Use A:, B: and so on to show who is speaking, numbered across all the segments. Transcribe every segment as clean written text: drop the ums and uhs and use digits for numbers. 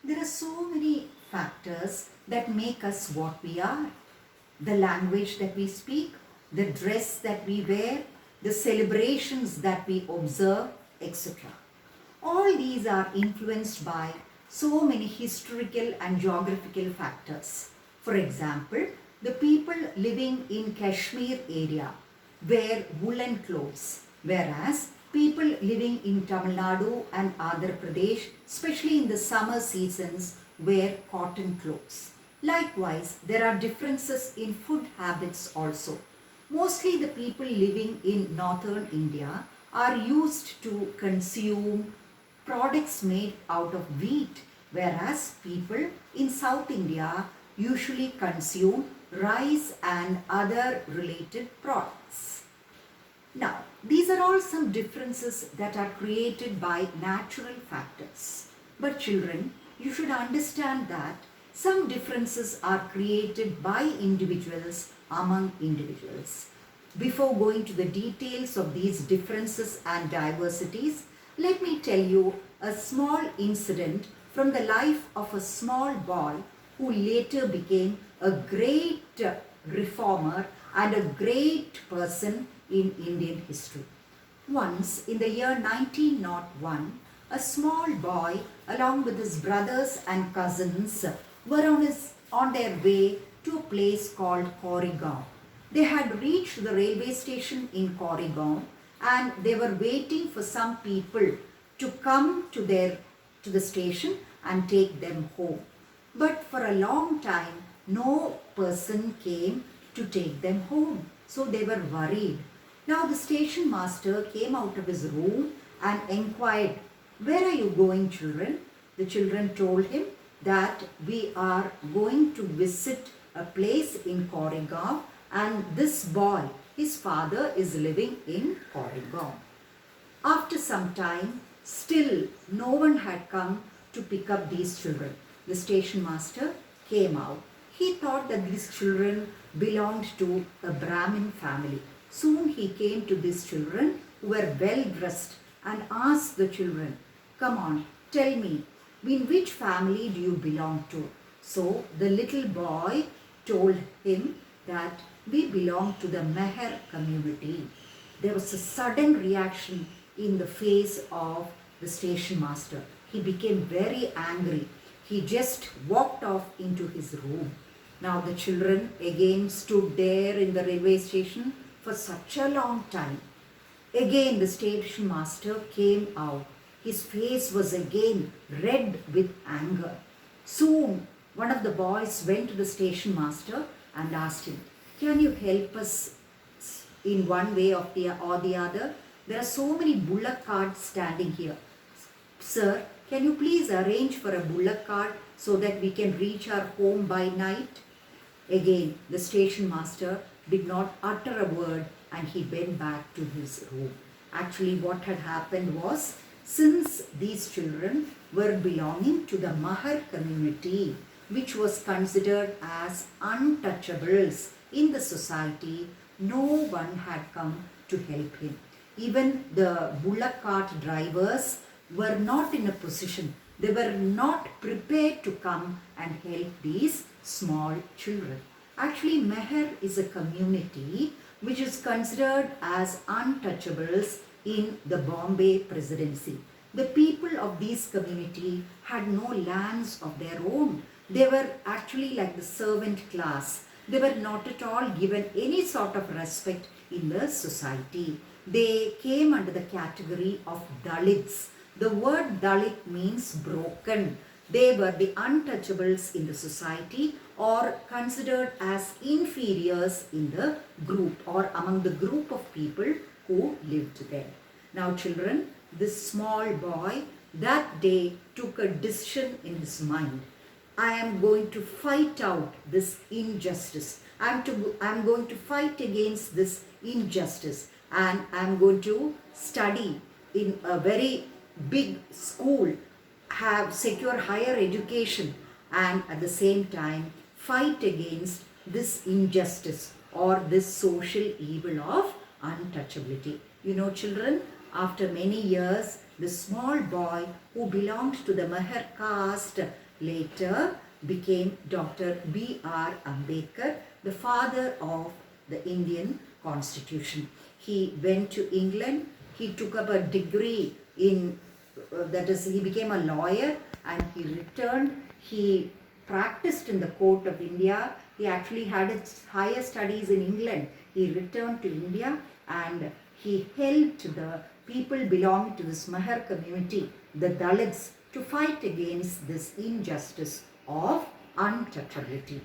A: There are so many factors that make us what we are. The language that we speak, the dress that we wear, the celebrations that we observe, etc. All these are influenced by so many historical and geographical factors. For example, the people living in Kashmir area wear woolen clothes, whereas people living in Tamil Nadu and Andhra Pradesh, especially in the summer seasons, wear cotton clothes. Likewise, there are differences in food habits also. Mostly the people living in northern India are used to consume products made out of wheat, whereas people in South India usually consume rice and other related products. Now, these are all some differences that are created by natural factors. But children, you should understand that some differences are created by individuals among individuals. Before going to the details of these differences and diversities, let me tell you a small incident from the life of a small boy who later became a great reformer and a great person in Indian history. Once in the year 1901, a small boy along with his brothers and cousins were on their way to a place called Koregaon. They had reached the railway station in Koregaon and they were waiting for some people to come to the station and take them home. But for a long time, no person came to take them home. So they were worried. Now the station master came out of his room and inquired, "Where are you going, children?" The children told him that we are going to visit a place in Koregaon and this boy, his father, is living in Koregaon. After some time, still no one had come to pick up these children. The station master came out. He thought that these children belonged to a Brahmin family. Soon he came to these children who were well dressed and asked the children, "Come on, tell me, in which family do you belong to?" So the little boy told him that we belong to the Meher community. There was a sudden reaction in the face of the station master. He became very angry. He just walked off into his room. Now the children again stood there in the railway station for such a long time. Again the station master came out. His face was again red with anger. Soon one of the boys went to the station master and asked him, "Can you help us in one way or the other? There are so many bullock carts standing here. Sir, can you please arrange for a bullock cart so that we can reach our home by night?" Again, the station master did not utter a word and he went back to his room. Actually, what had happened was, since these children were belonging to the Mahar community, which was considered as untouchables in the society, no one had come to help him. Even the bullock cart drivers were not in a position, they were not prepared to come and help these small children. Actually, Meher is a community which is considered as untouchables in the Bombay Presidency. The people of this community had no lands of their own. They were actually like the servant class. They were not at all given any sort of respect in the society. They came under the category of Dalits. The word Dalit means broken. They were the untouchables in the society or considered as inferiors in the group or among the group of people who lived there. Now children, this small boy that day took a decision in his mind. I am going to fight out this injustice. I am going to fight against this injustice and I am going to study in a very big school, have secure higher education and at the same time fight against this injustice or this social evil of untouchability. You know children, after many years, the small boy who belonged to the Meher caste later became Dr. B.R. Ambedkar, the father of the Indian Constitution. He went to England, he took up a degree in, that is, he became a lawyer and he returned. He practiced in the court of India. He actually had his higher studies in England. He returned to India and he helped the people belonging to this Mahar community, the Dalits, to fight against this injustice of untouchability.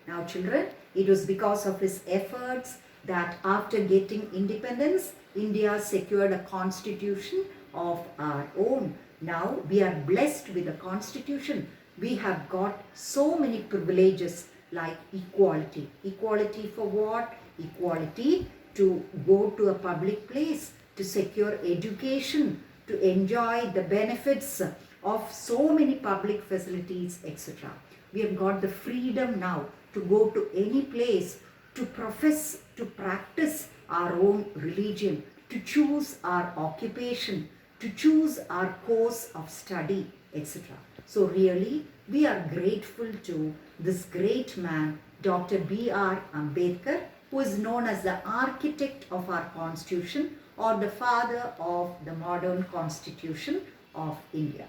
A: Now children, it was because of his efforts that after getting independence, India secured a constitution of our own. Now we are blessed with a constitution. We have got so many privileges like equality. Equality for what? Equality to go to a public place, to secure education, to enjoy the benefits of so many public facilities, etc. We have got the freedom now to go to any place, to profess, to practice our own religion, to choose our occupation, to choose our course of study, etc. So really, we are grateful to this great man, Dr. B.R. Ambedkar, who is known as the architect of our constitution or the father of the modern constitution of India.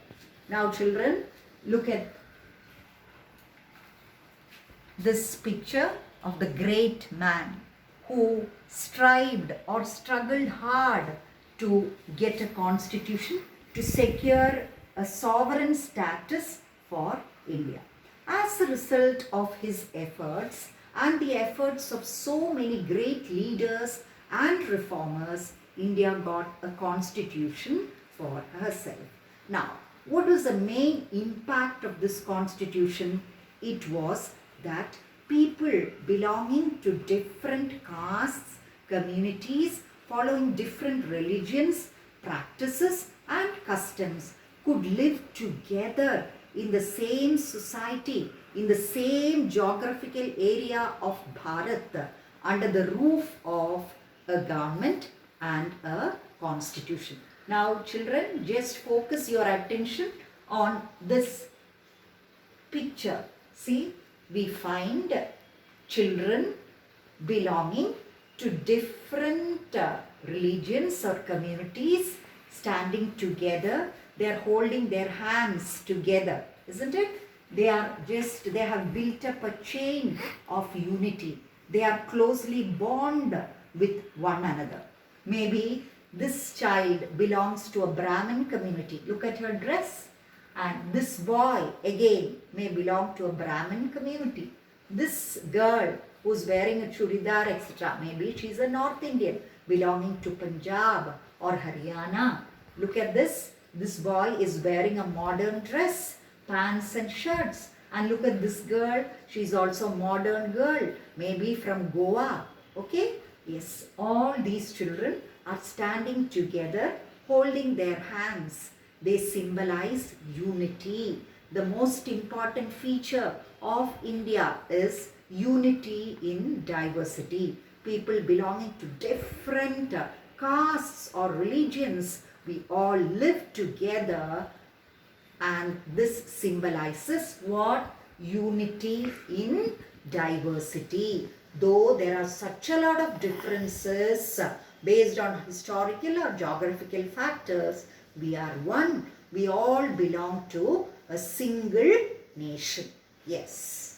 A: Now children, look at this picture of the great man who strived or struggled hard to get a constitution, to secure a sovereign status for India. As a result of his efforts and the efforts of so many great leaders and reformers, India got a constitution for herself. Now, what was the main impact of this constitution? It was that people belonging to different castes, communities, following different religions, practices and customs could live together in the same society, in the same geographical area of Bharat, under the roof of a government and a constitution. Now children, just focus your attention on this picture. See, we find children belonging to different religions or communities standing together. They are holding their hands together, isn't it? They have built up a chain of unity. They are closely bonded with one another. Maybe this child belongs to a Brahmin community. Look at her dress. And this boy again may belong to a Brahmin community. This girl who's wearing a churidar, etc., maybe she's a North Indian belonging to Punjab or Haryana. Look at this. This boy is wearing a modern dress, pants and shirts. And look at this girl. She's also a modern girl, maybe from Goa. Okay? Yes, all these children are standing together, holding their hands. They symbolize unity. The most important feature of India is unity in diversity. People belonging to different castes or religions, we all live together, and this symbolizes what? Unity in diversity. Though there are such a lot of differences based on historical or geographical factors, we are one. We all belong to a single nation. Yes.